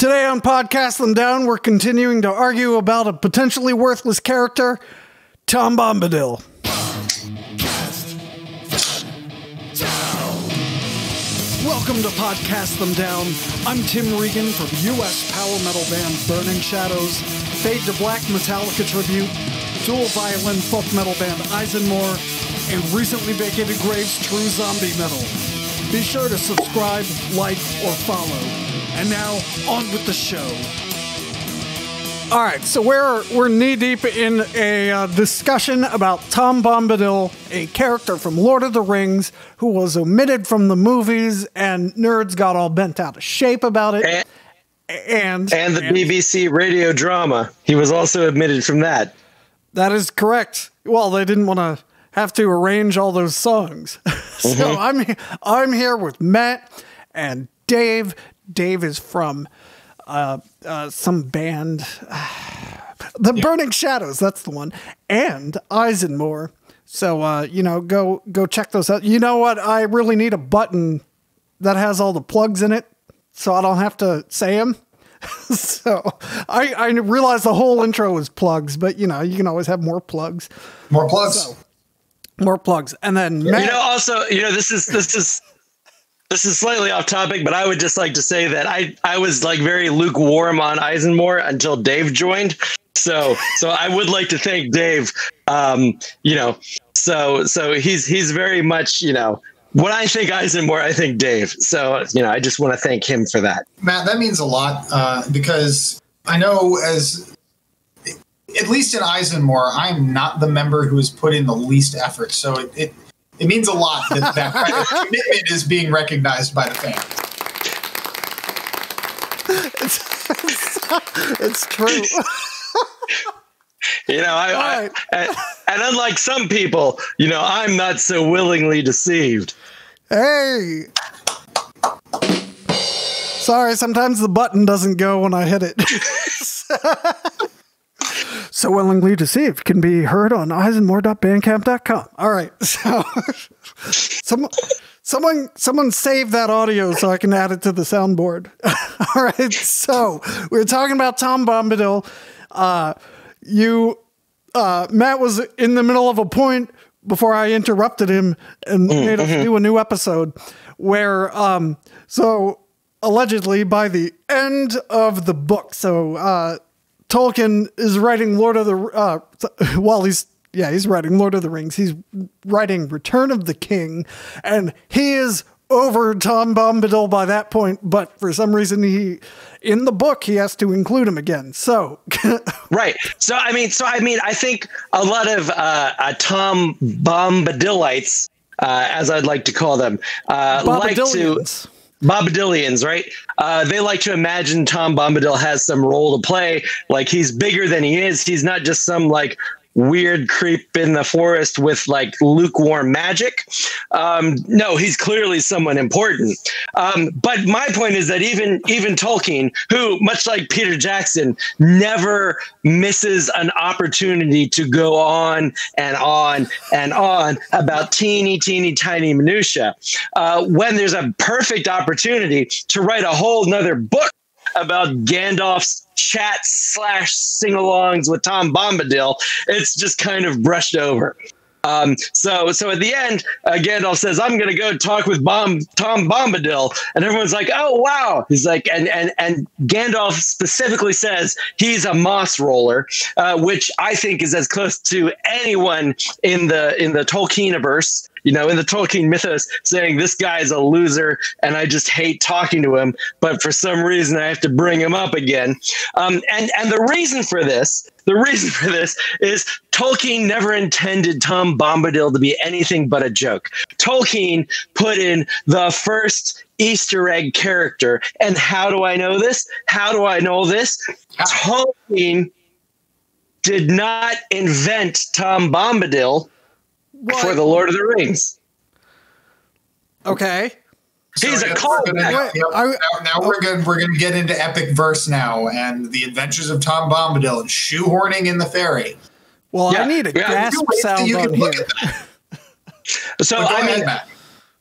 Today on Podcast Them Down, we're continuing to argue about a potentially worthless character, Tom Bombadil. Welcome to Podcast Them Down. I'm Tim Regan from U.S. power metal band Burning Shadows, Fade to Black Metallica tribute, dual violin folk metal band Eisenmore, and recently vacated Graves True Zombie Metal. Be sure to subscribe, like, or follow. And now, on with the show. All right, so we're knee-deep in a discussion about Tom Bombadil, a character from Lord of the Rings who was omitted from the movies, and nerds got all bent out of shape about it. And the BBC radio drama. He was also omitted from that. That is correct. Well, they didn't want to have to arrange all those songs. So I'm here with Matt and Dave. Dave is from some band, the Burning Shadows. That's the one, and Eisenmore. So go check those out. You know what? I really need a button that has all the plugs in it, so I don't have to say them. So I realized the whole intro was plugs, but you can always have more plugs. More plugs. So, more plugs, and then Matt, This is slightly off topic, but I would just like to say that I was like very lukewarm on Eisenmore until Dave joined. So I would like to thank Dave. So he's very much, when I think Eisenmore, I think Dave. So, I just want to thank him for that. Matt, that means a lot because I know at least in Eisenmore, I'm not the member who has put in the least effort. So it means a lot that kind of commitment is being recognized by the fans. It's true. And unlike some people, I'm not so willingly deceived. Hey. Sorry, sometimes the button doesn't go when I hit it. So Willingly Deceived can be heard on eisenmore.bandcamp.com. All right. So someone save that audio so I can add it to the soundboard. All right. So we're talking about Tom Bombadil. Matt was in the middle of a point before I interrupted him and made us do a new episode where, so allegedly by the end of the book, Tolkien is writing he's writing Lord of the Rings. He's writing Return of the King, and he is over Tom Bombadil by that point, but for some reason in the book he has to include him again. So right. So I think a lot of Tom Bombadilites, as I'd like to call them, Bombadilians, right? They like to imagine Tom Bombadil has some role to play, like he's bigger than he is. He's not just some like weird creep in the forest with like lukewarm magic. No, he's clearly someone important. But my point is that even Tolkien, who much like Peter Jackson, never misses an opportunity to go on and on and on about teeny tiny minutia. When there's a perfect opportunity to write a whole nother book about Gandalf's chat/sing-alongs with Tom Bombadil, it's just kind of brushed over. So at the end, Gandalf says, "I'm going to go talk with Tom Bombadil," and everyone's like, "Oh wow!" He's like, and Gandalf specifically says he's a moss roller, which I think is as close to anyone in the Tolkieniverse, in the Tolkien mythos, saying this guy's a loser and I just hate talking to him, but for some reason I have to bring him up again. And the reason for this is Tolkien never intended Tom Bombadil to be anything but a joke. Tolkien put in the first Easter egg character. And how do I know this? Tolkien did not invent Tom Bombadil for the Lord of the Rings. Okay. He's a callback. Now we're going to get into epic verse now and the adventures of Tom Bombadil and shoehorning in the fairy. Well, I need a gasp sound on here. So go ahead, Matt.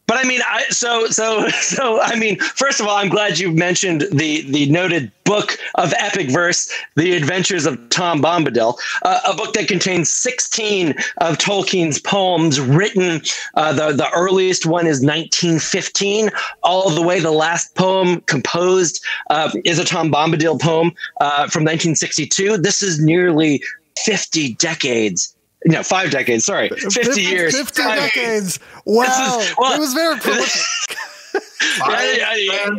But I mean, I mean, first of all, I'm glad you mentioned the noted book of epic verse, The Adventures of Tom Bombadil, a book that contains 16 of Tolkien's poems written. The earliest one is 1915, all the way. The last poem composed is a Tom Bombadil poem from 1962. This is nearly 50 decades. No, 5 decades. Sorry, 50 years. 50 decades. Wow. It was very prolific.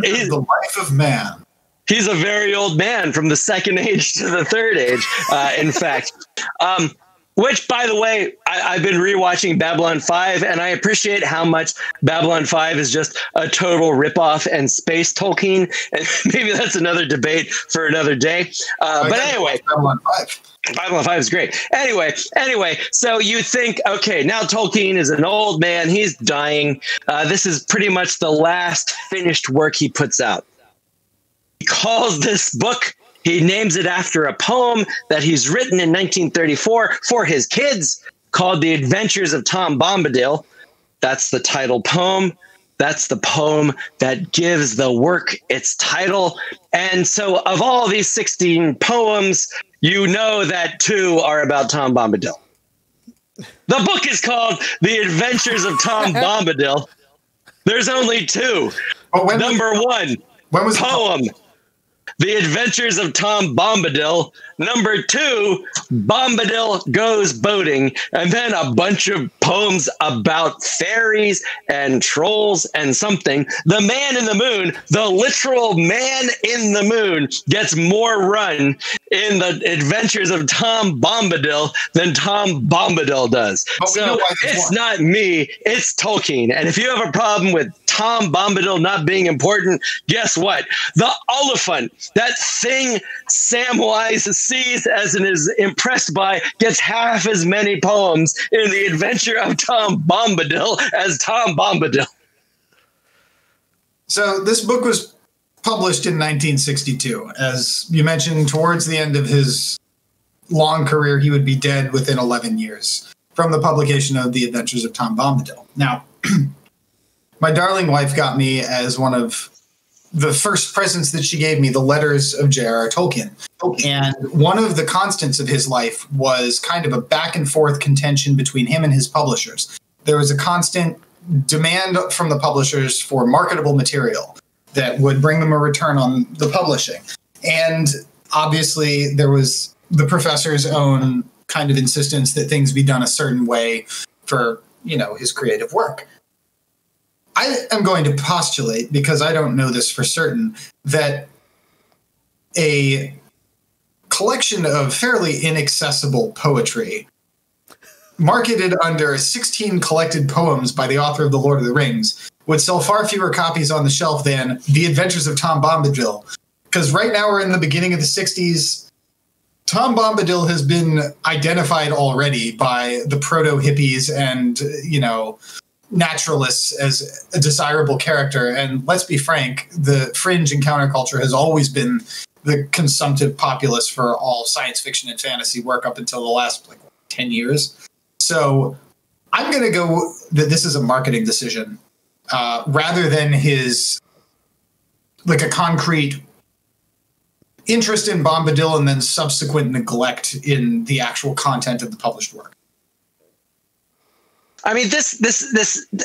He's the life of man. He's a very old man from the second age to the third age, in fact. Which, by the way, I've been rewatching Babylon 5, and I appreciate how much Babylon 5 is just a total ripoff and space Tolkien. And maybe that's another debate for another day. But anyway. Babylon 5. Babylon 5 is great. Anyway, so you think, okay, now Tolkien is an old man. He's dying. This is pretty much the last finished work he puts out. He calls this book, he names it after a poem that he's written in 1934 for his kids called The Adventures of Tom Bombadil. That's the title poem. That's the poem that gives the work its title. And so of all these 16 poems, you know that 2 are about Tom Bombadil. The book is called The Adventures of Tom Bombadil. There's only 2. Number 1, poem, The Adventures of Tom Bombadil. Number 2, Bombadil Goes Boating. And then a bunch of poems about fairies and trolls and something. The Man in the Moon, the literal man in the moon, gets more run in The Adventures of Tom Bombadil than Tom Bombadil does. So it's not me, it's Tolkien. And if you have a problem with Tom Bombadil not being important, guess what? The Oliphant, that thing Samwise sees as and is impressed by, gets half as many poems in The Adventure of Tom Bombadil as Tom Bombadil. So this book was published in 1962. As you mentioned, towards the end of his long career, he would be dead within 11 years from the publication of The Adventures of Tom Bombadil. Now, my darling wife got me as one of the first presents that she gave me the letters of J.R.R. Tolkien. And one of the constants of his life was kind of a back and forth contention between him and his publishers. There was a constant demand from the publishers for marketable material that would bring them a return on the publishing. And obviously there was the professor's own kind of insistence that things be done a certain way for, his creative work. I am going to postulate, because I don't know this for certain, that a collection of fairly inaccessible poetry marketed under 16 collected poems by the author of The Lord of the Rings would sell far fewer copies on the shelf than The Adventures of Tom Bombadil. Because right now we're in the beginning of the 60s. Tom Bombadil has been identified already by the proto-hippies and, naturalists as a desirable character. And let's be frank, the fringe and counterculture has always been the consumptive populace for all science fiction and fantasy work up until the last 10 years. So I'm going to go that this is a marketing decision rather than his a concrete interest in Bombadil and then subsequent neglect in the actual content of the published work. I mean,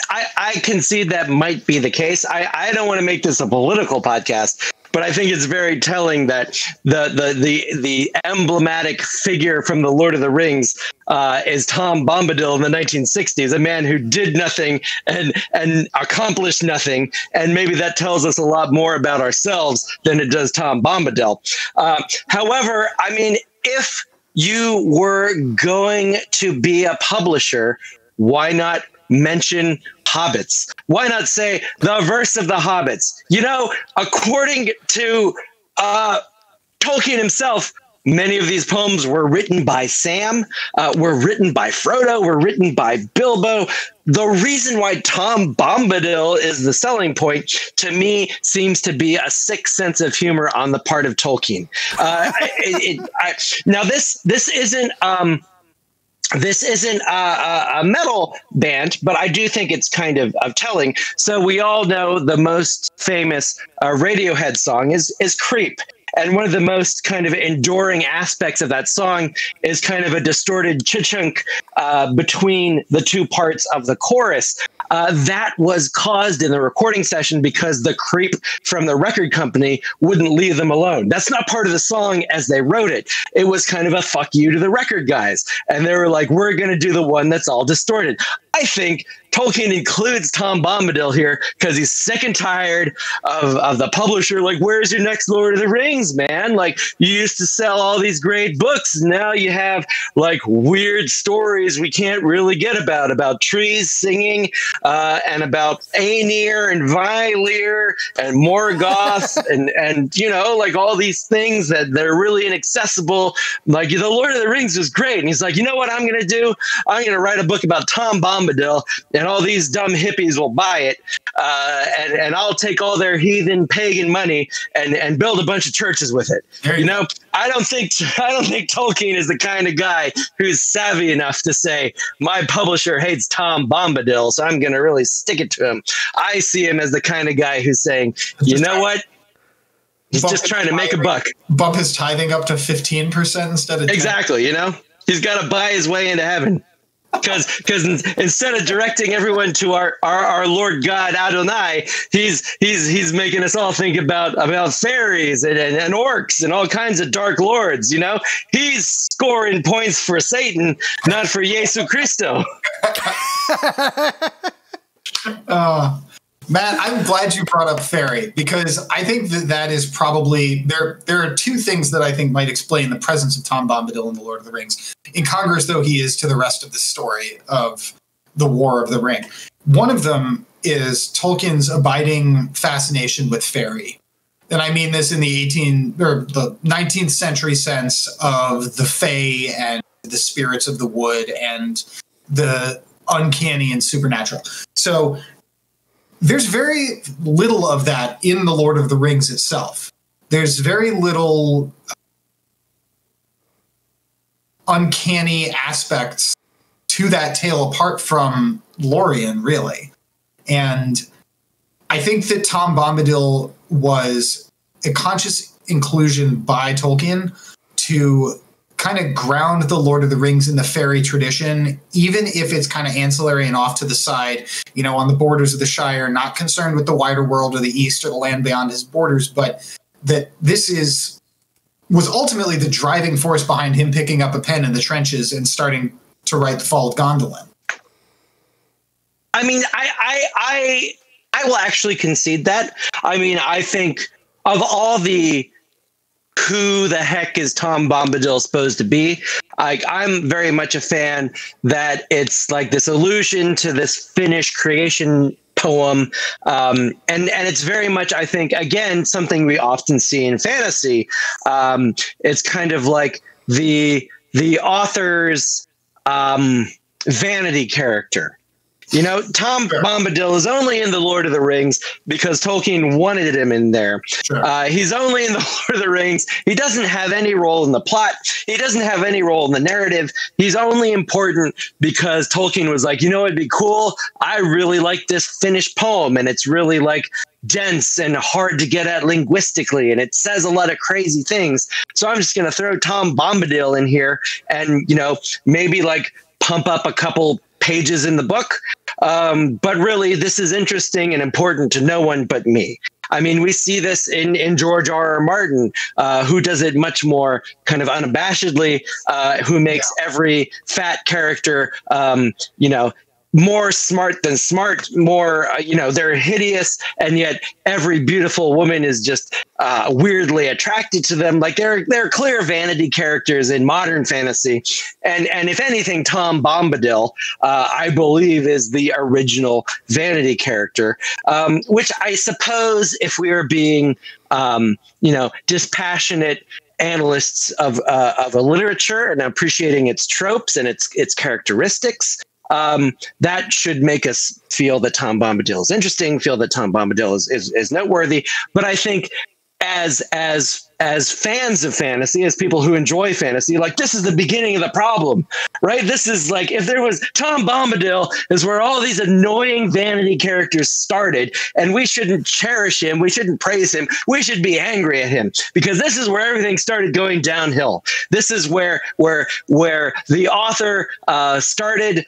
I concede that might be the case. I don't want to make this a political podcast, but I think it's very telling that the emblematic figure from The Lord of the Rings is Tom Bombadil in the 1960s, a man who did nothing and accomplished nothing. And maybe that tells us a lot more about ourselves than it does Tom Bombadil. However, I mean, if you were going to be a publisher, why not mention hobbits? Why not say the verse of the hobbits? According to Tolkien himself, many of these poems were written by Sam, were written by Frodo, were written by Bilbo. The reason why Tom Bombadil is the selling point, to me, seems to be a sick sense of humor on the part of Tolkien. Now, this isn't... this isn't a metal band, but I do think it's kind of telling. So we all know the most famous Radiohead song is Creep. And one of the most kind of enduring aspects of that song is kind of a distorted chunk between the two parts of the chorus. That was caused in the recording session because the creep from the record company wouldn't leave them alone. That's not part of the song as they wrote it. It was kind of a fuck you to the record guys. And they were like, we're going to do the one that's all distorted. I think Tolkien includes Tom Bombadil here because he's sick and tired of the publisher. Like, where's your next Lord of the Rings, man? Like, you used to sell all these great books. Now you have like weird stories we can't really get about trees singing and about Aenir and Valir and Morgoth and you know, like all these things that they're really inaccessible. Like, the Lord of the Rings was great. And he's like, you know what I'm going to do? I'm going to write a book about Tom Bombadil, and all these dumb hippies will buy it, and I'll take all their heathen pagan money and build a bunch of churches with it. You know, I don't think Tolkien is the kind of guy who's savvy enough to say my publisher hates Tom Bombadil, so I'm going to really stick it to him. I see him as the kind of guy who's saying, you know what? He's just trying to make a buck. Bump his tithing up to 15% instead of 10%. Exactly. You know, he's got to buy his way into heaven. Because instead of directing everyone to our Lord God Adonai, he's making us all think about fairies and orcs and all kinds of dark lords. You know, he's scoring points for Satan, not for Jesu Christo. Matt, I'm glad you brought up fairy, because I think that is probably there are two things that I think might explain the presence of Tom Bombadil in The Lord of the Rings, incongruous though he is to the rest of the story of the War of the Ring. One of them is Tolkien's abiding fascination with fairy. And I mean this in the 19th century sense of the fae and the spirits of the wood and the uncanny and supernatural. So there's very little of that in The Lord of the Rings itself. There's very little uncanny aspects to that tale apart from Lorien, really. And I think that Tom Bombadil was a conscious inclusion by Tolkien to kind of ground the Lord of the Rings in the fairy tradition, even if it's kind of ancillary and off to the side, you know, on the borders of the Shire, not concerned with the wider world or the East or the land beyond his borders, but that this was ultimately the driving force behind him picking up a pen in the trenches and starting to write The Fall of Gondolin. I mean, I will actually concede that. I mean, I think of all the who the heck is Tom Bombadil supposed to be? I'm very much a fan that it's like this allusion to this Finnish creation poem. And it's very much, I think, again, something we often see in fantasy. It's kind of like the author's vanity character. You know, Tom Bombadil is only in The Lord of the Rings because Tolkien wanted him in there. Sure. He's only in The Lord of the Rings. He doesn't have any role in the plot. He doesn't have any role in the narrative. He's only important because Tolkien was like, you know, it'd be cool. I really like this Finnish poem, and it's really like dense and hard to get at linguistically, and it says a lot of crazy things. So I'm just going to throw Tom Bombadil in here and, you know, maybe like pump up a couple pages in the book. But really, this is interesting and important to no one but me. I mean, we see this in George R.R. Martin, who does it much more kind of unabashedly, who makes every fat character, you know, more smart than smart, more, you know, they're hideous, and yet every beautiful woman is just weirdly attracted to them. Like they're clear vanity characters in modern fantasy. And if anything, Tom Bombadil, I believe, is the original vanity character, which I suppose if we are being, you know, dispassionate analysts of a literature and appreciating its tropes and its characteristics, that should make us feel that Tom Bombadil is interesting, feel that Tom Bombadil is noteworthy. But I think as fans of fantasy, as people who enjoy fantasy, like this is the beginning of the problem, right? This is like, if there was Tom Bombadil is where all these annoying vanity characters started, and we shouldn't cherish him. We shouldn't praise him. We should be angry at him, because this is where everything started going downhill. This is where the author started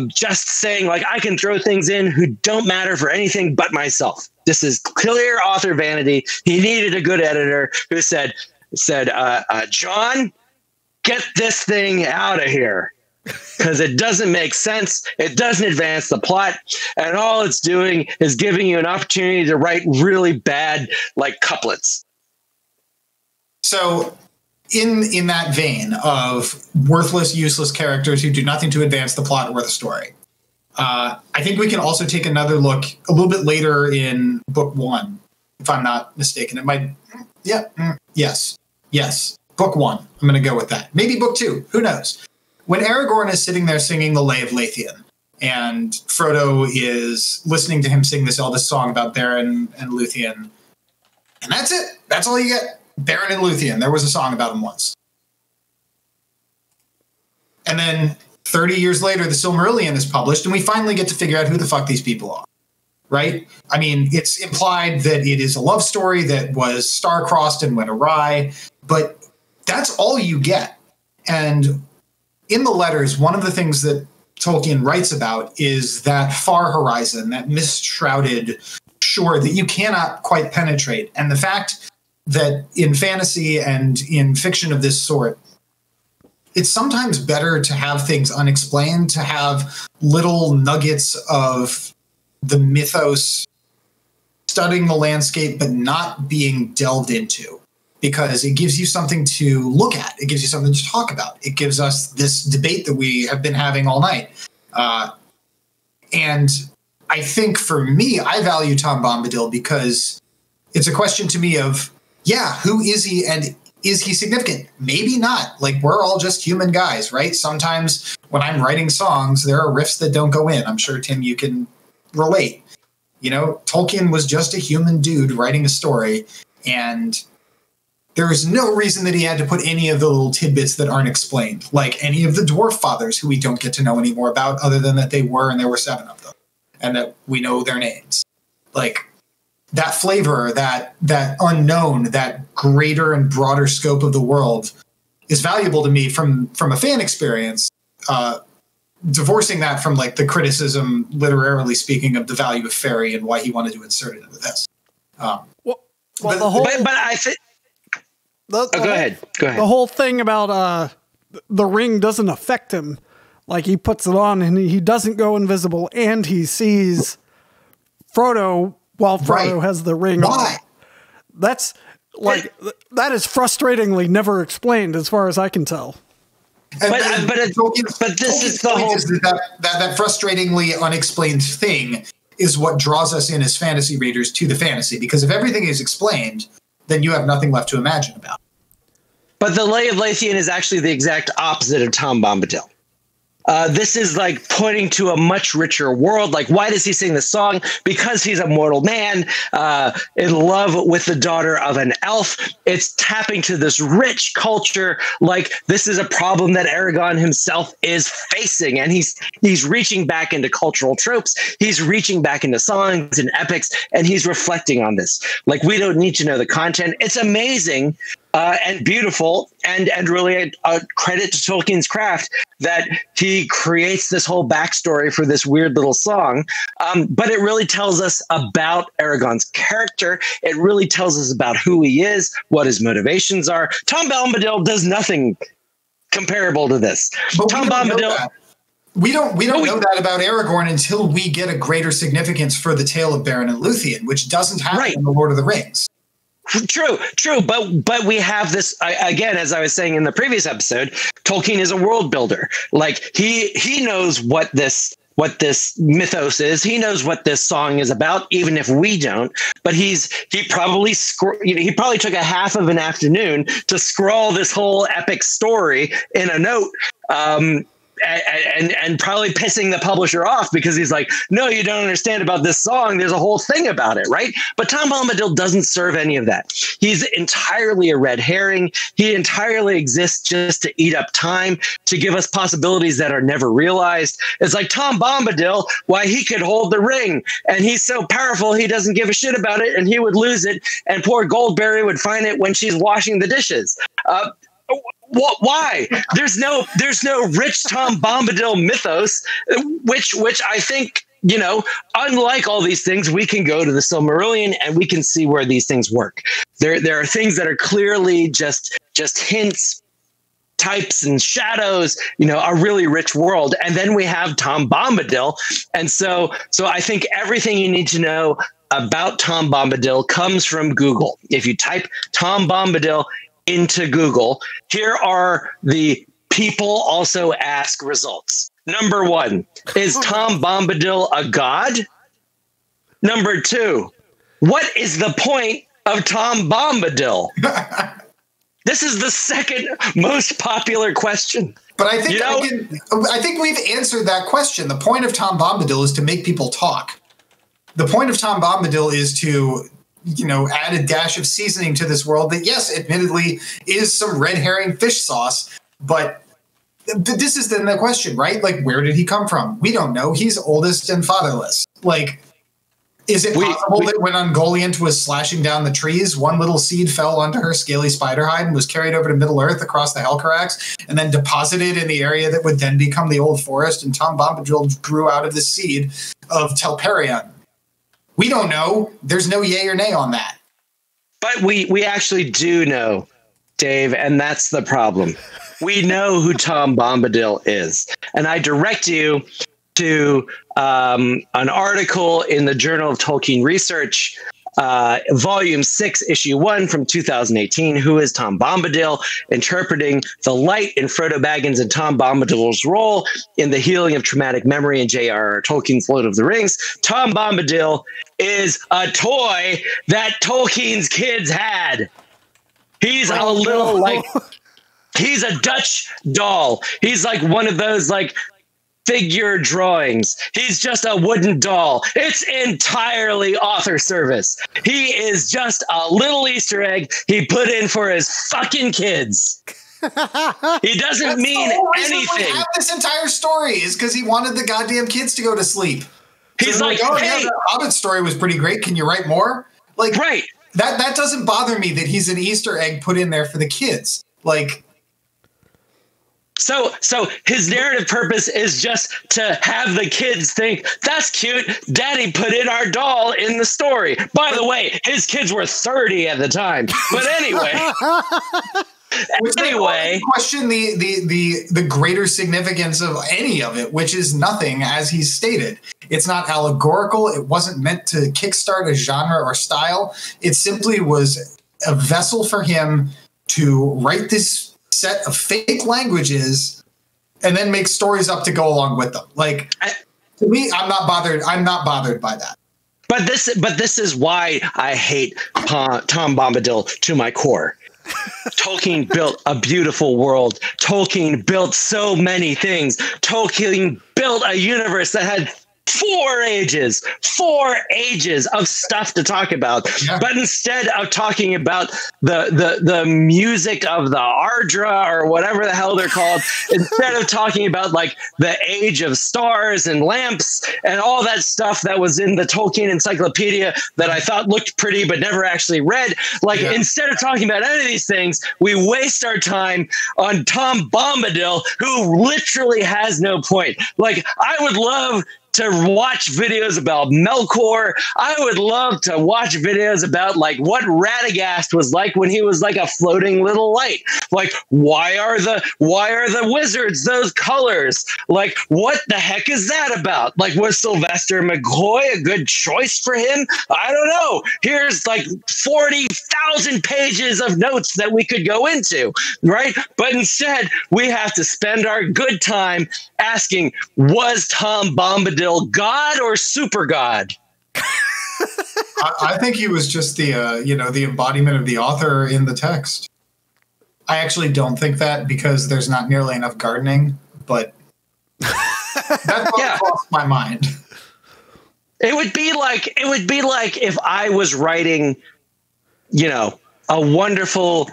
just saying, like, I can throw things in who don't matter for anything but myself. This is clear author vanity. He needed a good editor who said, John, get this thing out of here, because it doesn't make sense. It doesn't advance the plot. And all it's doing is giving you an opportunity to write really bad, like, couplets. So in that vein of worthless, useless characters who do nothing to advance the plot or the story, I think we can also take another look a little bit later in book 1, if I'm not mistaken. It might, yes, book 1. I'm going to go with that. Maybe book 2, who knows? When Aragorn is sitting there singing the Lay of Leithian, and Frodo is listening to him sing this eldest song about Beren and Luthien, and that's it. That's all you get. Beren and Luthien. There was a song about them once. And then 30 years later, the Silmarillion is published, and we finally get to figure out who the fuck these people are, right? I mean, it's implied that it is a love story that was star-crossed and went awry, but that's all you get. And in the letters, one of the things that Tolkien writes about is that far horizon, that mist-shrouded shore that you cannot quite penetrate. And the fact that in fantasy and in fiction of this sort, it's sometimes better to have things unexplained, to have little nuggets of the mythos studying the landscape, but not being delved into, because it gives you something to look at. It gives you something to talk about. It gives us this debate that we have been having all night. And I think for me, I value Tom Bombadil because it's a question to me of, who is he, and is he significant? Maybe not. Like, we're all just human guys, right? Sometimes when I'm writing songs, there are riffs that don't go in. I'm sure, Tim, you can relate. You know, Tolkien was just a human dude writing a story, and there is no reason that he had to put any of the little tidbits that aren't explained, like any of the dwarf fathers who we don't get to know anymore about, other than that they were, and there were 7 of them, and that we know their names. Like, that flavor, that unknown, that greater and broader scope of the world is valuable to me from a fan experience, divorcing that from, like, the criticism, literarily speaking, of the value of fairy and why he wanted to insert it into this. But I think... Go ahead. The whole thing about the ring doesn't affect him. Like, he puts it on and he doesn't go invisible, and he sees Frodo while Frodo has the ring on. That's like, that is frustratingly never explained as far as I can tell. But this is the whole... That frustratingly unexplained thing is what draws us in as fantasy readers to the fantasy, because if everything is explained, then you have nothing left to imagine about. But the Lay of Leithian is actually the exact opposite of Tom Bombadil. This is like pointing to a much richer world. Like, why does he sing this song? Because he's a mortal man in love with the daughter of an elf. It's tapping to this rich culture. Like, this is a problem that Aragorn himself is facing. And he's reaching back into cultural tropes. He's reaching back into songs and epics, and he's reflecting on this. Like, we don't need to know the content. It's amazing. And beautiful, and really a credit to Tolkien's craft that he creates this whole backstory for this weird little song. But it really tells us about Aragorn's character. It really tells us about who he is, what his motivations are. Tom Bombadil does nothing comparable to this. Tom Bombadil... We don't know that about Aragorn until we get a greater significance for the tale of Beren and Luthien, which doesn't happen in The Lord of the Rings. True. But we have this, again, as I was saying in the previous episode, Tolkien is a world builder. Like, he knows what this mythos is. He knows what this song is about, even if we don't. But he probably took a half of an afternoon to scrawl this whole epic story in a note. and probably pissing the publisher off because he's like, no, you don't understand about this song. There's a whole thing about it, right? But Tom Bombadil doesn't serve any of that. He's entirely a red herring. He entirely exists just to eat up time, to give us possibilities that are never realized. It's like Tom Bombadil, why he could hold the ring, and he's so powerful he doesn't give a shit about it, and he would lose it, and poor Goldberry would find it when she's washing the dishes. Why? There's no rich Tom Bombadil mythos, which I think, unlike all these things, we can go to the Silmarillion and we can see where these things work. There are things that are clearly just hints, types and shadows, a really rich world. And then we have Tom Bombadil. And so I think everything you need to know about Tom Bombadil comes from Google. If you type Tom Bombadil into Google, here are the people also ask results. Number 1, is Tom Bombadil a god? Number 2, what is the point of Tom Bombadil? This is the second most popular question. But I think I think we've answered that question. The point of Tom Bombadil is to make people talk. The point of Tom Bombadil is to add a dash of seasoning to this world that, yes, admittedly is some red herring fish sauce, but this is then the question, right? Like, where did he come from? We don't know. He's oldest and fatherless. Like, is it possible that when Ungoliant was slashing down the trees, one little seed fell onto her scaly spider hide and was carried over to Middle Earth across the Helcarax and then deposited in the area that would then become the Old Forest, and Tom Bombadil grew out of the seed of Telperion? We don't know. There's no yay or nay on that. But we actually do know, Dave, and that's the problem. We know who Tom Bombadil is. And I direct you to an article in the Journal of Tolkien Research, Volume 6, Issue 1 from 2018, Who is Tom Bombadil? Interpreting the light in Frodo Baggins and Tom Bombadil's role in the healing of traumatic memory in J.R.R. Tolkien's Lord of the Rings. Tom Bombadil is a toy that Tolkien's kids had. He's a little he's a Dutch doll. He's like one of those figure drawings. He's just a wooden doll. It's entirely author service. He is just a little Easter egg he put in for his fucking kids. He doesn't mean anything. We have this entire story is because he wanted the goddamn kids to go to sleep. He's so like, oh, hey, yeah, the Hobbit story was pretty great. Can you write more? Like, right. That doesn't bother me that he's an Easter egg put in there for the kids. Like, So his narrative purpose is just to have the kids think, that's cute. Daddy put in our doll in the story. By the way, his kids were 30 at the time. But anyway. Anyway, question the greater significance of any of it, which is nothing, as he's stated. It's not allegorical. It wasn't meant to kickstart a genre or style. It simply was a vessel for him to write this set of fake languages and then make stories up to go along with them. Like, to me, I'm not bothered. I'm not bothered by that. But this is why I hate Tom Bombadil to my core. Tolkien built a beautiful world. Tolkien built so many things. Tolkien built a universe that had 4 ages of stuff to talk about. Yeah. But instead of talking about the music of the Ardra or whatever the hell they're called, instead of talking about the age of stars and lamps and all that stuff that was in the Tolkien encyclopedia that I thought looked pretty but never actually read, instead of talking about any of these things, we waste our time on Tom Bombadil, who literally has no point. I would love to watch videos about Melkor. I would love to watch videos about what Radagast was like when he was a floating little light. Why are the wizards those colors? What the heck is that about? Was Sylvester McCoy a good choice for him? I don't know. Here's 40,000 pages of notes that we could go into, right? But instead, we have to spend our good time asking, was Tom Bombadil God or super God? I think he was just the embodiment of the author in the text. I actually don't think that, because there's not nearly enough gardening, but That's what crossed my mind. It would be like if I was writing, a wonderful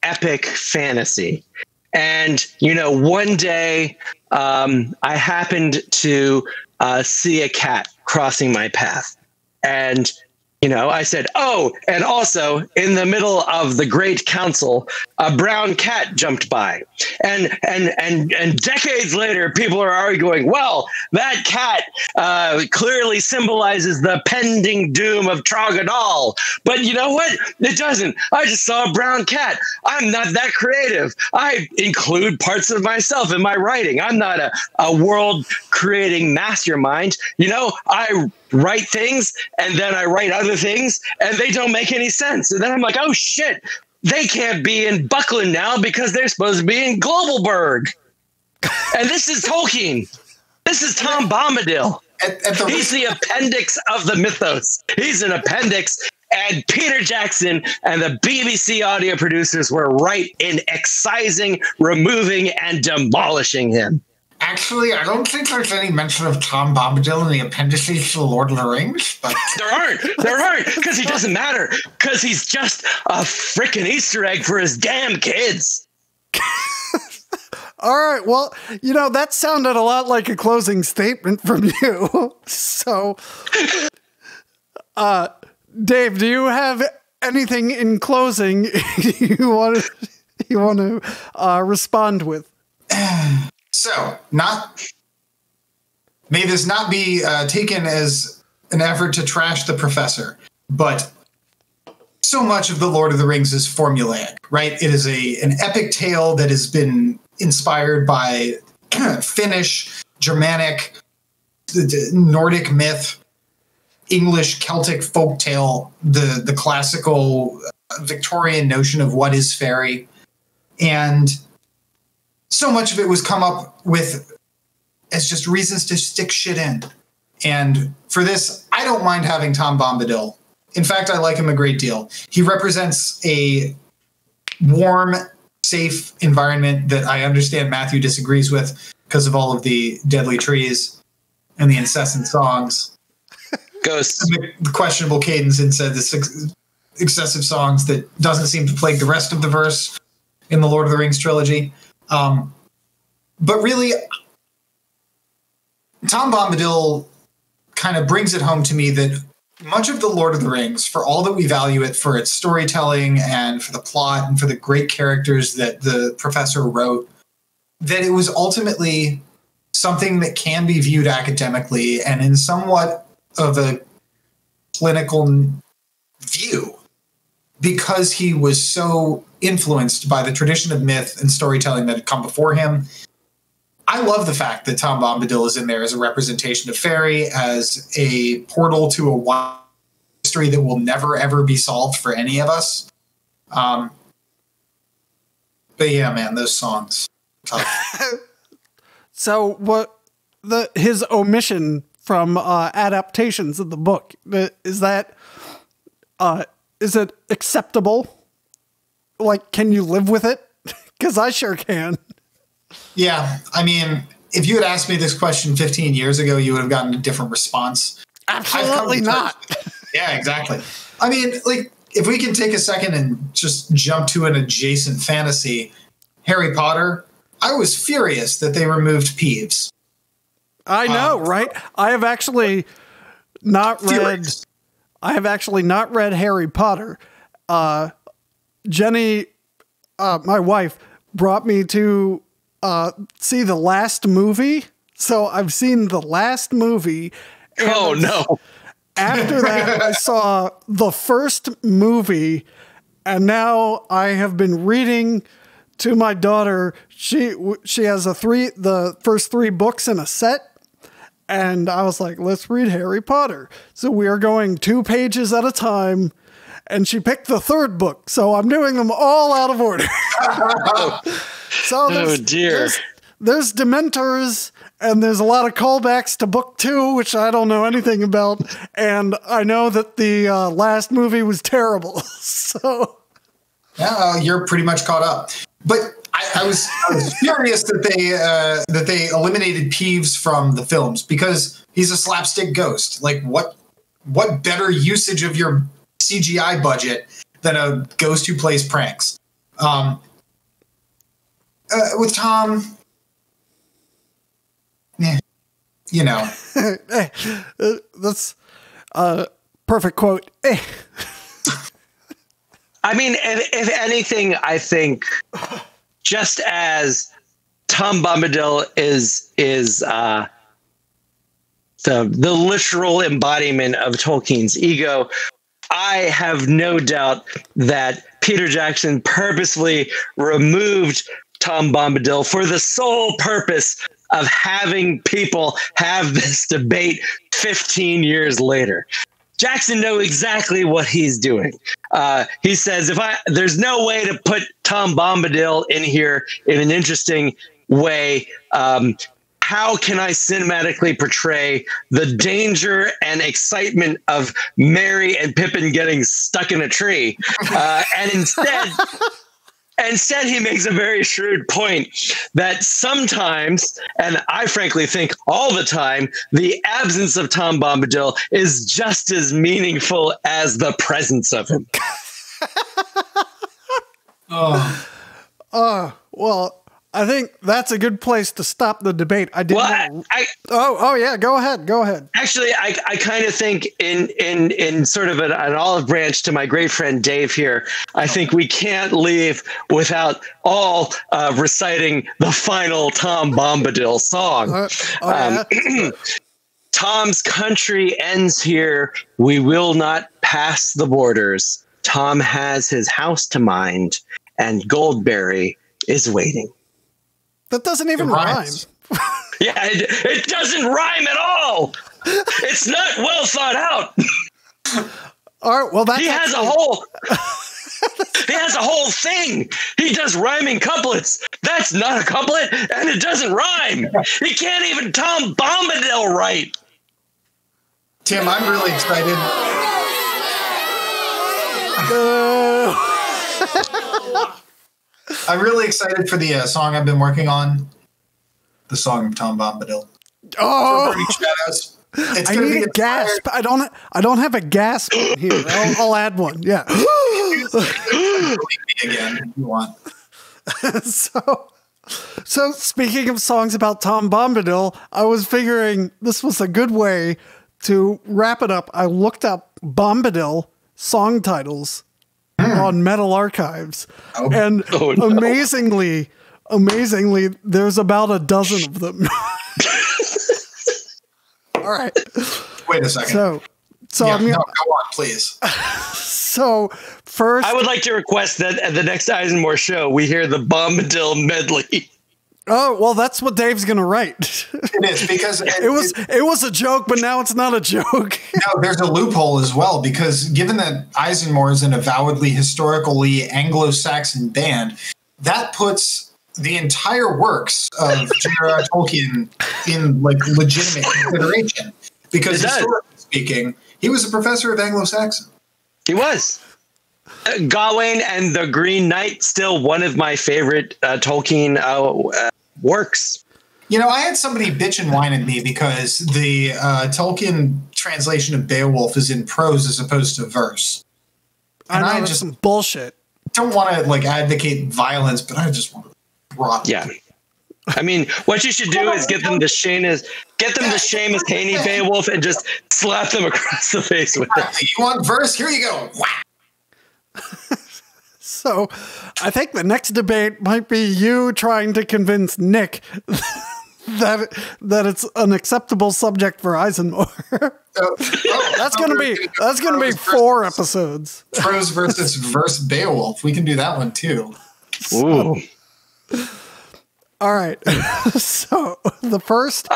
epic fantasy. And, one day I happened to see a cat crossing my path. And, I said, oh, and also in the middle of the great council, a brown cat jumped by. And decades later, people are arguing, well, that cat clearly symbolizes the pending doom of Trogonal. But you know what? It doesn't. I just saw a brown cat. I'm not that creative. I include parts of myself in my writing. I'm not a world creating mastermind. I write things and then I write other things and they don't make any sense. And then I'm like, oh shit, they can't be in Buckland now because they're supposed to be in Globalberg. And this is Tolkien. This is Tom Bombadil. He's the appendix of the mythos. He's an appendix. And Peter Jackson and the BBC audio producers were right in excising, removing, and demolishing him. Actually, I don't think there's any mention of Tom Bombadil in the appendices to The Lord of the Rings. But There aren't, because he doesn't matter, because he's just a freaking Easter egg for his damn kids. All right, well, that sounded a lot like a closing statement from you. So, Dave, do you have anything in closing you want to respond with? So, may this not be taken as an effort to trash the professor, but so much of The Lord of the Rings is formulaic, right? It is an epic tale that has been inspired by Finnish, Germanic, Nordic myth, English, Celtic folktale, the classical Victorian notion of what is fairy. And so much of it was come up with as just reasons to stick shit in. And for this, I don't mind having Tom Bombadil. In fact, I like him a great deal. He represents a warm, safe environment that I understand Matthew disagrees with because of all of the deadly trees and the incessant songs. Ghosts. The questionable cadence inside the excessive songs that doesn't seem to plague the rest of the verse in the Lord of the Rings trilogy. But really, Tom Bombadil kind of brings it home to me that much of the Lord of the Rings, for all that we value it for its storytelling and for the plot and for the great characters that the professor wrote, that it was ultimately something that can be viewed academically and in somewhat of a clinical view, because he was so influenced by the tradition of myth and storytelling that had come before him. I love the fact that Tom Bombadil is in there as a representation of fairy, as a portal to a wide history that will never, ever be solved for any of us. But yeah, man, those songs. Tough. So his omission from adaptations of the book, is it acceptable? Like, can you live with it? Because I sure can. Yeah, I mean, if you had asked me this question 15 years ago, you would have gotten a different response. Absolutely not. Yeah, exactly. I mean, like, if we can take a second and just jump to an adjacent fantasy, Harry Potter, I was furious that they removed Peeves. I know, right? I have actually not read Harry Potter. Jenny, my wife, brought me to see the last movie. So I've seen the last movie. Oh, no. After that, I saw the first movie, and now I have been reading to my daughter. She has the first 3 books in a set. And I was like, let's read Harry Potter. So we are going 2 pages at a time. And she picked the 3rd book. So I'm doing them all out of order. So there's Dementors, and there's a lot of callbacks to book 2, which I don't know anything about. And I know that the last movie was terrible. So yeah, you're pretty much caught up. But I was furious that they eliminated Peeves from the films because he's a slapstick ghost. Like what better usage of your CGI budget than a ghost who plays pranks? With Tom, you know, that's a perfect quote. I mean, if anything, I think just as Tom Bombadil is the literal embodiment of Tolkien's ego, I have no doubt that Peter Jackson purposely removed Tom Bombadil for the sole purpose of having people have this debate 15 years later. Jackson knows exactly what he's doing. He says, there's no way to put Tom Bombadil in here in an interesting way. How can I cinematically portray the danger and excitement of Merry and Pippin getting stuck in a tree? And instead, he makes a very shrewd point that sometimes, and I frankly think all the time, the absence of Tom Bombadil is just as meaningful as the presence of him. Well, I think that's a good place to stop the debate. Oh yeah, go ahead. Actually, I kind of think in sort of an olive branch to my great friend Dave here, I think we can't leave without all reciting the final Tom Bombadil song. Tom's country ends here. We will not pass the borders. Tom has his house to mind, and Goldberry is waiting. That doesn't even rhyme. Yeah, it doesn't rhyme at all. It's not well thought out. All right, well, he has a whole thing. He does rhyming couplets. That's not a couplet, and it doesn't rhyme. He can't even Tom Bombadil right. Tim, I'm really excited. I'm really excited for the song I've been working on. The song of Tom Bombadil. Oh, Shadows. I need a gasp. I don't have a gasp here. I'll add one. Yeah. Again, if you want. So speaking of songs about Tom Bombadil, I was figuring this was a good way to wrap it up. I looked up Bombadil song titles on Metal Archives, and amazingly, there's about a dozen of them. All right. Wait a second. So go on, please. So first, I would like to request that at the next Eisenmore show, we hear the Bombadil medley. Oh, well, that's what Dave's going to write. It is, because it was a joke, but now it's not a joke. No, there's a loophole as well, because given that Eisenmore is an avowedly historically Anglo-Saxon band, that puts the entire works of J.R.R. Tolkien in legitimate consideration. Because historically speaking, he was a professor of Anglo-Saxon. He was. Gawain and the Green Knight, still one of my favorite Tolkien works. You know, I had somebody bitch and whine at me because the Tolkien translation of Beowulf is in prose as opposed to verse. And I know, that's some bullshit. Don't want to advocate violence, but I just want to rock. Yeah. I mean, what you should do is get them to Seamus Haney Beowulf and just slap them across the face with it. You want verse? Here you go. So I think the next debate might be you trying to convince Nick that it's an acceptable subject for Eisenmore. That's gonna be 4 episodes. Prose versus verse Beowulf. We can do that one too. Ooh. All right. So the first.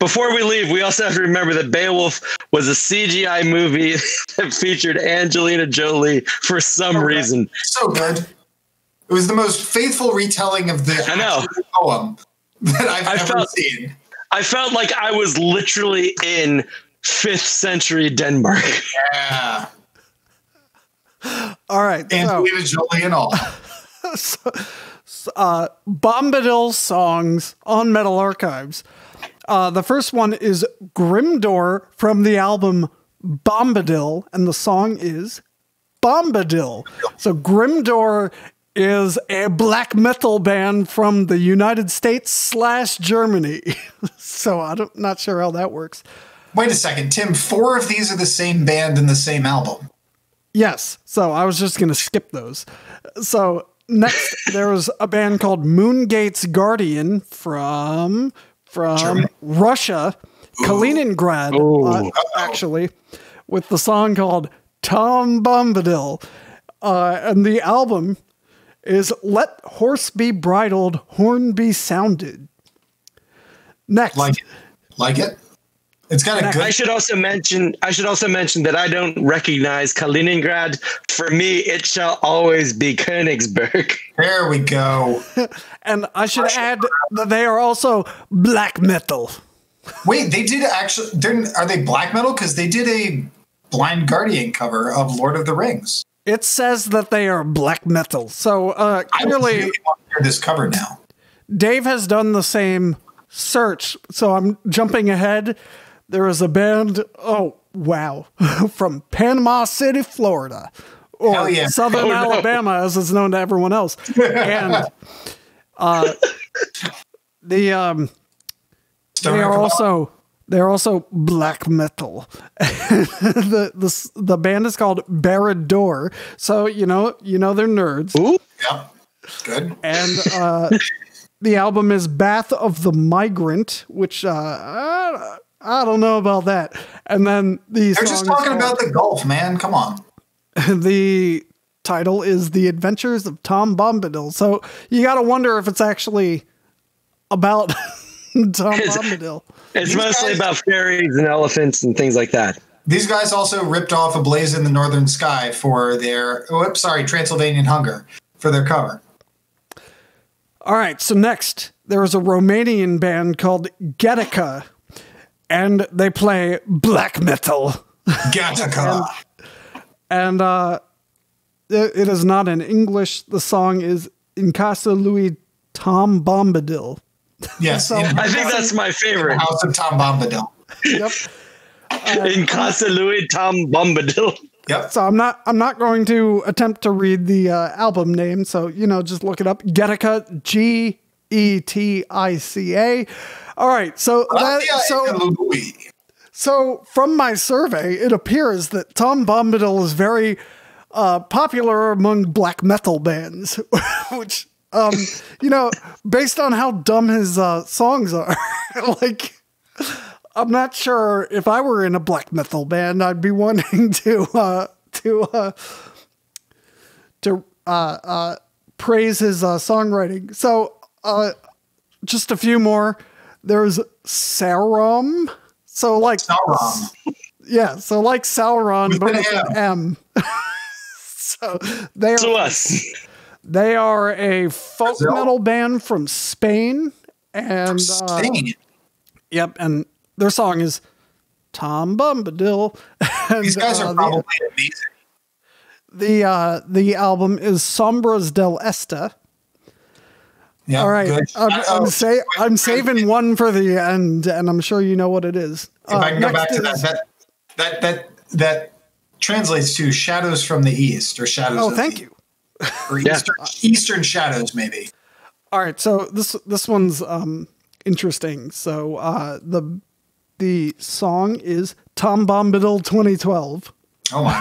Before we leave, we also have to remember that Beowulf was a CGI movie that featured Angelina Jolie for some reason. So good. It was the most faithful retelling of the poem that I've ever seen. I felt like I was literally in 5th century Denmark. Yeah. All right. Angelina Jolie and all. Bombadil songs on Metal Archives. The first one is Grimdor from the album Bombadil, and the song is Bombadil. So Grimdor is a black metal band from the United States / Germany. So I'm not sure how that works. Wait a second, Tim. 4 of these are the same band in the same album. Yes. So I was just going to skip those. So next, there was a band called Moongate's Guardian from Germany. Russia, Kaliningrad, actually, with the song called Tom Bombadil. And the album is Let Horse Be Bridled, Horn Be Sounded. Next. Like it? It's got a good... I should also mention that I don't recognize Kaliningrad. For me, it shall always be Königsberg. There we go. And I should add that they are also black metal. Wait, they did actually... Are they black metal? Because they did a Blind Guardian cover of Lord of the Rings. It says that they are black metal. So I clearly, really want to hear this cover now. Dave has done the same search. So I'm jumping ahead. There is a band, from Panama City, Florida, or Southern Alabama, as it's known to everyone else. And they're also black metal. the band is called Barad-dûr. So you know they're nerds. Ooh. Yep. Good. And the album is Bath of the Migrant, which I don't know about that. And then they're just talking about the Gulf, man. Come on. The title is The Adventures of Tom Bombadil. So you got to wonder if it's actually about Tom Bombadil. It's mostly about fairies and elephants and things like that. These guys also ripped off A Blaze in the Northern Sky for their... Transylvanian Hunger for their cover. All right, so next, there is a Romanian band called Gattaca, and they play black metal. Gattaca. And it is not in English. The song is In Casa Lui Tom Bombadil. Yes, So- I think that's my favorite. House of Tom Bombadil. Yep. In Casa Louis Tom Bombadil. Yep. So I'm not going to attempt to read the album name. So just look it up. Gattaca, Getica. All right. So from my survey, it appears that Tom Bombadil is very popular among black metal bands, which based on how dumb his songs are, like. I'm not sure if I were in a black metal band, I'd be wanting to praise his songwriting. So, just a few more. There's Sauron. So like Sauron. Yeah, so like Sauron, but with an M. So they are a folk metal band from Spain, and yep, and their song is Tom Bombadil. And, these guys are probably amazing. The album is Sombras del Este. Yeah, all right, good. I'm saving one for the end, and I'm sure you know what it is. If I can go back to that translates to Shadows from the East, or Shadows. Oh, thank you. Or Eastern Shadows, maybe. All right, so this one's interesting. So the song is Tom Bombadil 2012. Oh my!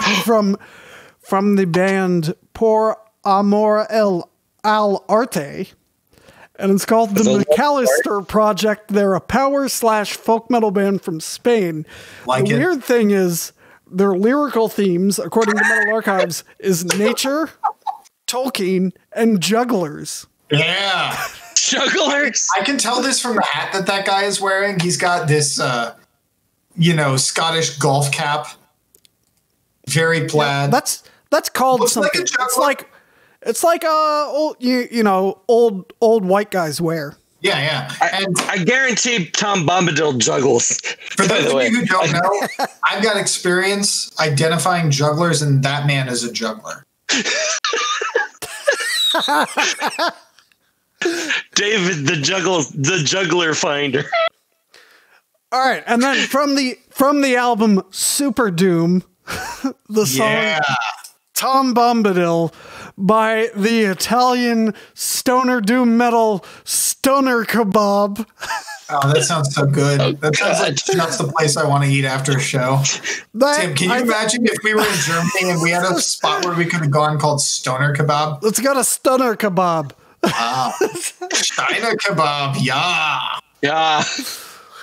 From the band Por Amor al Arte, and it's called the McAllister Project. They're a power/folk metal band from Spain. The weird thing is their lyrical themes, according to Metal Archives, is nature, Tolkien, and jugglers. Yeah. Jugglers. I can tell this from the hat that guy is wearing. He's got this, Scottish golf cap, very plaid. Yeah, that's called Looks something. like a juggler. It's like old white guys wear. Yeah. And I guarantee Tom Bombadil juggles. for those of you who don't know, I've got experience identifying jugglers, and that man is a juggler. David the juggler finder. All right, and then from the album Super Doom, the song Tom Bombadil by the Italian stoner doom metal Stoner Kebab. Oh, that sounds so good. That sounds like that's the place I want to eat after a show. Tim, can you imagine if we were in Germany and we had a spot where we could have gone called Stoner Kebab? Let's go to Stoner Kebab. Steiner Kebab, yeah. Yeah.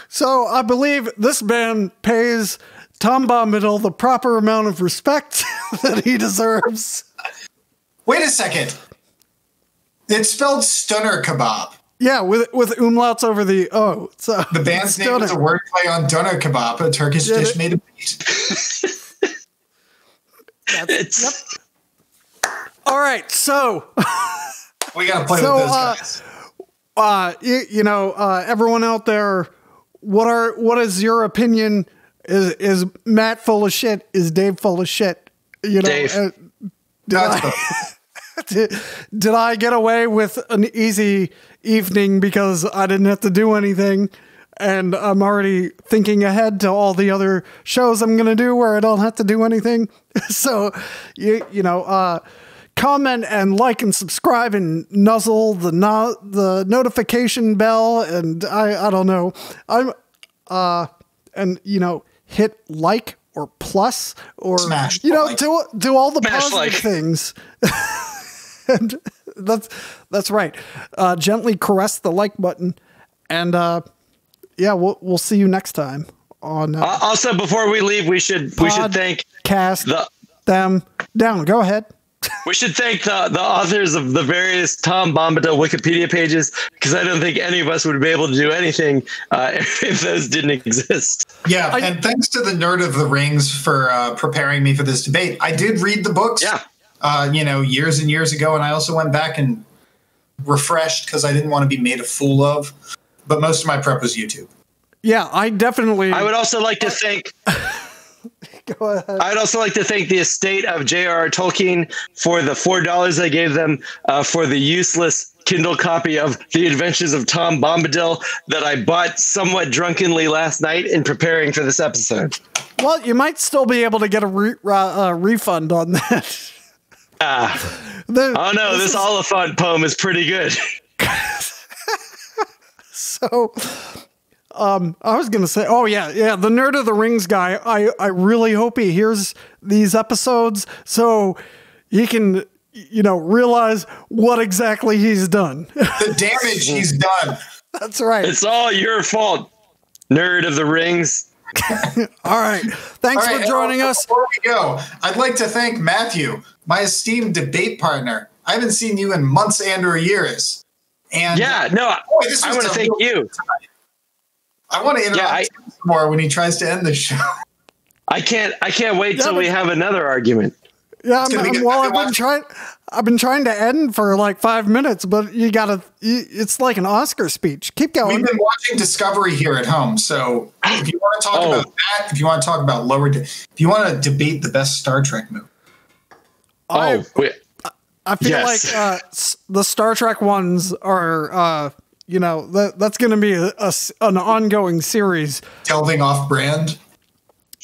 So I believe this band pays Tom Bombadil the proper amount of respect that he deserves. Wait a second. It's spelled Stunner Kebab. Yeah, with umlauts over the O. So the band's name is a wordplay on Doner Kebab, a Turkish dish made of meat. Yep. All right, so we gotta play with those guys. Everyone out there, what is your opinion? Is Matt full of shit? Is Dave full of shit? Dave. Did I get away with an easy evening because I didn't have to do anything, and I'm already thinking ahead to all the other shows I'm going to do where I don't have to do anything? So, comment and like and subscribe and nuzzle the notification bell, and I don't know. Hit like or plus or smash do all the positive things. And that's right. Gently caress the like button, and we'll see you next time on. Also, before we leave, we should thank them down. Go ahead. We should thank the authors of the various Tom Bombadil Wikipedia pages, because I don't think any of us would be able to do anything if those didn't exist. Yeah, and thanks to the Nerd of the Rings for preparing me for this debate. I did read the books. Yeah. Years and years ago, and I also went back and refreshed because I didn't want to be made a fool of. But most of my prep was YouTube. Yeah, I would also like to thank. Go ahead. I'd also like to thank the estate of J.R.R. Tolkien for the $4 I gave them for the useless Kindle copy of The Adventures of Tom Bombadil that I bought somewhat drunkenly last night in preparing for this episode. Well, you might still be able to get a refund on that. This Oliphant poem is pretty good. So, I was going to say, the Nerd of the Rings guy, I really hope he hears these episodes so he can, realize what exactly he's done. The damage he's done. That's right. It's all your fault, Nerd of the Rings. All right. Thanks for joining us. Before we go, I'd like to thank Matthew, my esteemed debate partner. I haven't seen you in months and/or years. And I want to thank you. I want to interact more when he tries to end the show. I can't wait till we have another argument. Yeah, I've been trying to end for like 5 minutes, but it's like an Oscar speech. Keep going. We've been watching Discovery here at home. So if you want to talk about that, if you want to talk about if you want to debate the best Star Trek movie. I feel like the Star Trek ones are, that's going to be an ongoing series. Delving off brand.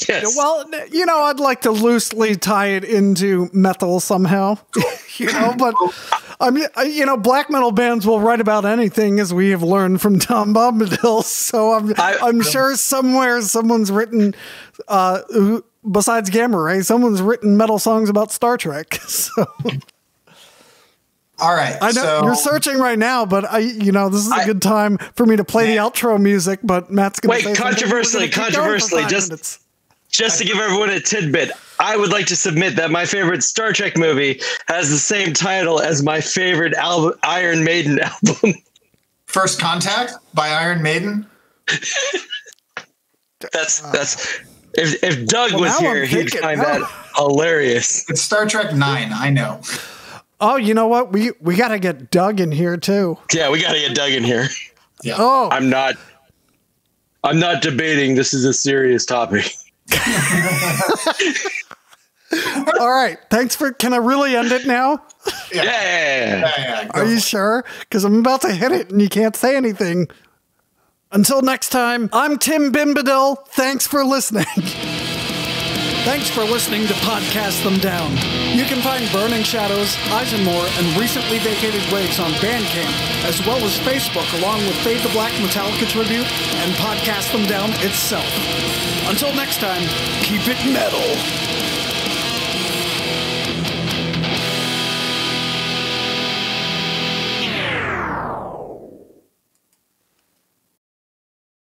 Yes. Well, I'd like to loosely tie it into metal somehow, but I mean, black metal bands will write about anything, as we have learned from Tom Bombadil. So I'm sure somewhere someone's written, besides Gamma Ray, someone's written metal songs about Star Trek. So. All right. I know you're searching right now, but this is a good time for me to play the outro music, but Matt's going to say controversially, just to give everyone a tidbit, I would like to submit that my favorite Star Trek movie has the same title as my favorite Iron Maiden album. First Contact by Iron Maiden. That's if Doug was here, he'd find that hilarious. It's Star Trek 9, I know. Oh, you know what? We got to get Doug in here too. Yeah, we got to get Doug in here. Yeah. Oh, I'm not debating. This is a serious topic. All right. Thanks for. Can I really end it now? Yeah. Are you sure? Because I'm about to hit it and you can't say anything. Until next time, I'm Tim Bimbadil. Thanks for listening. Thanks for listening to Podcast Them Down. You can find Burning Shadows, Eisenmore, and recently vacated graves on Bandcamp, as well as Facebook, along with Fade to Black Metallica Tribute and Podcast Them Down itself. Until next time, keep it metal.